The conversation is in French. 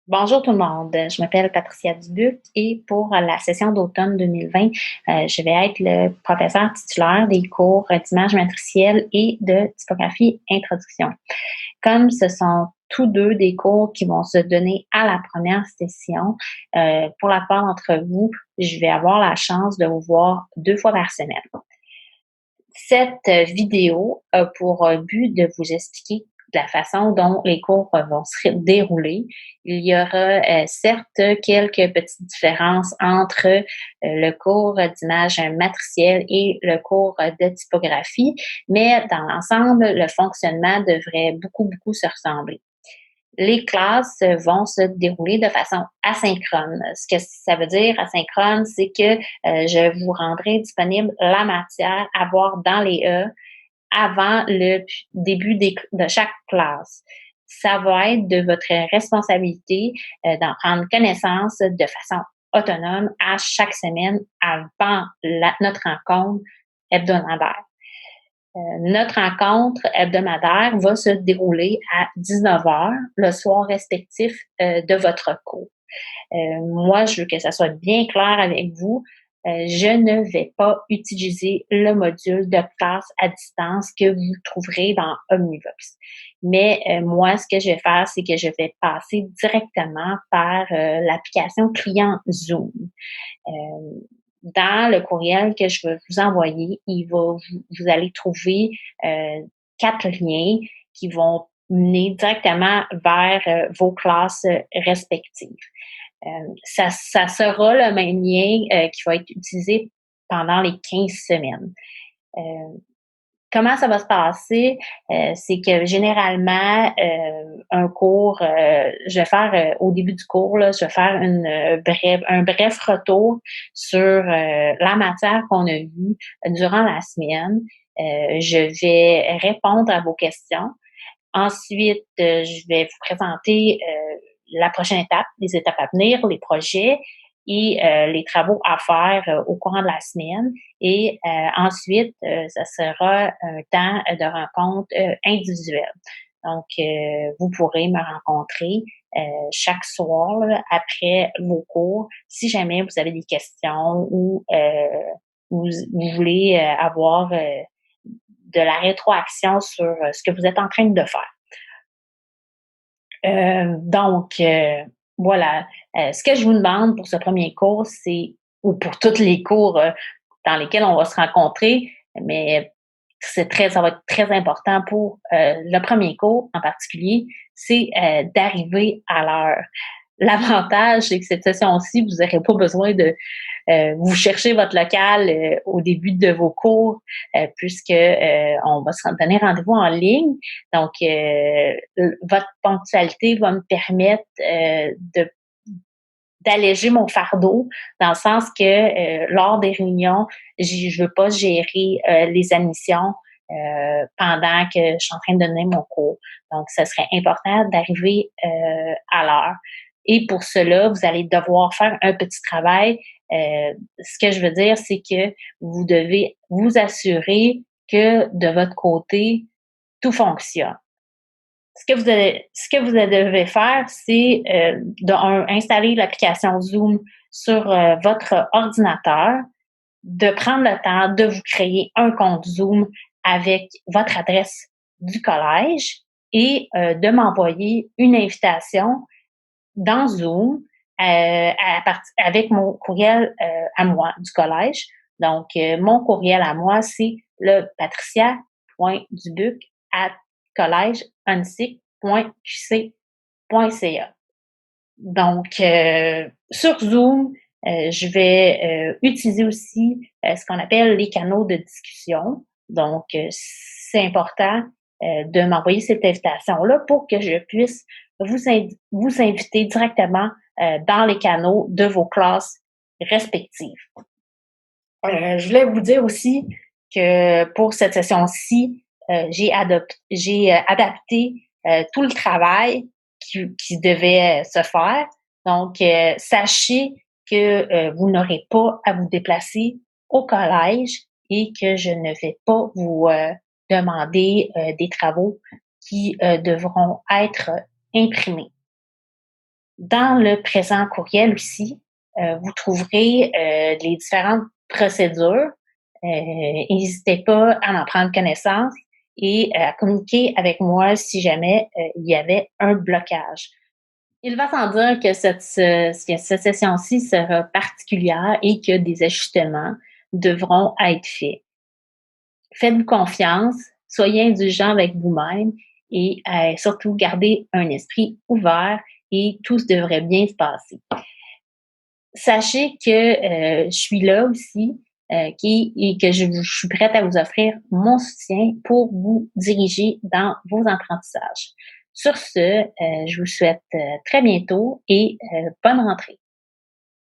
Bonjour tout le monde, je m'appelle Patricia Dubuc et pour la session d'automne 2020, je vais être le professeur titulaire des cours d'image matricielle et de typographie introduction. Comme ce sont tous deux des cours qui vont se donner à la première session, pour la part d'entre vous, je vais avoir la chance de vous voir 2 fois par semaine. Cette vidéo a pour but de vous expliquer la façon dont les cours vont se dérouler. Il y aura certes quelques petites différences entre le cours d'image matricielle et le cours de typographie, mais dans l'ensemble, le fonctionnement devrait beaucoup se ressembler. Les classes vont se dérouler de façon asynchrone. Ce que ça veut dire asynchrone, c'est que je vous rendrai disponible la matière à voir dans les E avant le début de chaque classe. Ça va être de votre responsabilité d'en prendre connaissance de façon autonome à chaque semaine avant notre rencontre hebdomadaire. Notre rencontre hebdomadaire va se dérouler à 19 heures le soir respectif de votre cours. Moi, je veux que ça soit bien clair avec vous. Je ne vais pas utiliser le module de classe à distance que vous trouverez dans Omnivox. Mais moi, ce que je vais faire, c'est que je vais passer directement par l'application client Zoom. Euh, Dans le courriel que je vais vous envoyer, vous allez trouver 4 liens qui vont mener directement vers vos classes respectives. Ça sera le même lien qui va être utilisé pendant les 15 semaines. Euh, Comment ça va se passer? C'est que généralement, un cours, je vais faire au début du cours, là, je vais faire un bref retour sur la matière qu'on a vue durant la semaine. Je vais répondre à vos questions. Ensuite, je vais vous présenter la prochaine étape, les étapes à venir, les projets et les travaux à faire au courant de la semaine. Et ensuite, ça sera un temps de rencontre individuelle. Donc, vous pourrez me rencontrer chaque soir là, après vos cours si jamais vous avez des questions ou vous voulez avoir de la rétroaction sur ce que vous êtes en train de faire. Donc, voilà. Ce que je vous demande pour ce premier cours, ou pour tous les cours dans lesquels on va se rencontrer, mais ça va être très important pour le premier cours en particulier, c'est d'arriver à l'heure. L'avantage, c'est que cette session-ci, vous n'aurez pas besoin de vous chercher votre local au début de vos cours, puisque on va se donner rendez-vous en ligne. Donc, votre ponctualité va me permettre de d'alléger mon fardeau, dans le sens que lors des réunions, je veux pas gérer les admissions pendant que je suis en train de donner mon cours. Donc, ce serait important d'arriver à l'heure. Et pour cela, vous allez devoir faire un petit travail. Ce que je veux dire, c'est que vous devez vous assurer que de votre côté, tout fonctionne. Ce que vous devez faire, c'est installer l'application Zoom sur votre ordinateur, de prendre le temps de vous créer un compte Zoom avec votre adresse du collège et de m'envoyer une invitation dans Zoom avec mon courriel à moi du collège. Donc, mon courriel à moi, c'est le patricia.dubuc@collègeunsic.qc.ca. Donc, sur Zoom, je vais utiliser aussi ce qu'on appelle les canaux de discussion. Donc, c'est important de m'envoyer cette invitation-là pour que je puisse vous inviter directement dans les canaux de vos classes respectives. Je voulais vous dire aussi que pour cette session-ci, j'ai adapté tout le travail qui devait se faire. Donc, sachez que vous n'aurez pas à vous déplacer au collège et que je ne vais pas vous demander des travaux qui devront être imprimés. Dans le présent courriel aussi, vous trouverez les différentes procédures. N'hésitez pas à en prendre connaissance et à communiquer avec moi si jamais il y avait un blocage. Il va sans dire que que cette session-ci sera particulière et que des ajustements devront être faits. Faites-vous confiance, soyez indulgent avec vous-même et surtout gardez un esprit ouvert et tout devrait bien se passer. Sachez que je suis là aussi et que je suis prête à vous offrir mon soutien pour vous diriger dans vos apprentissages. Sur ce, je vous souhaite très bientôt et bonne rentrée.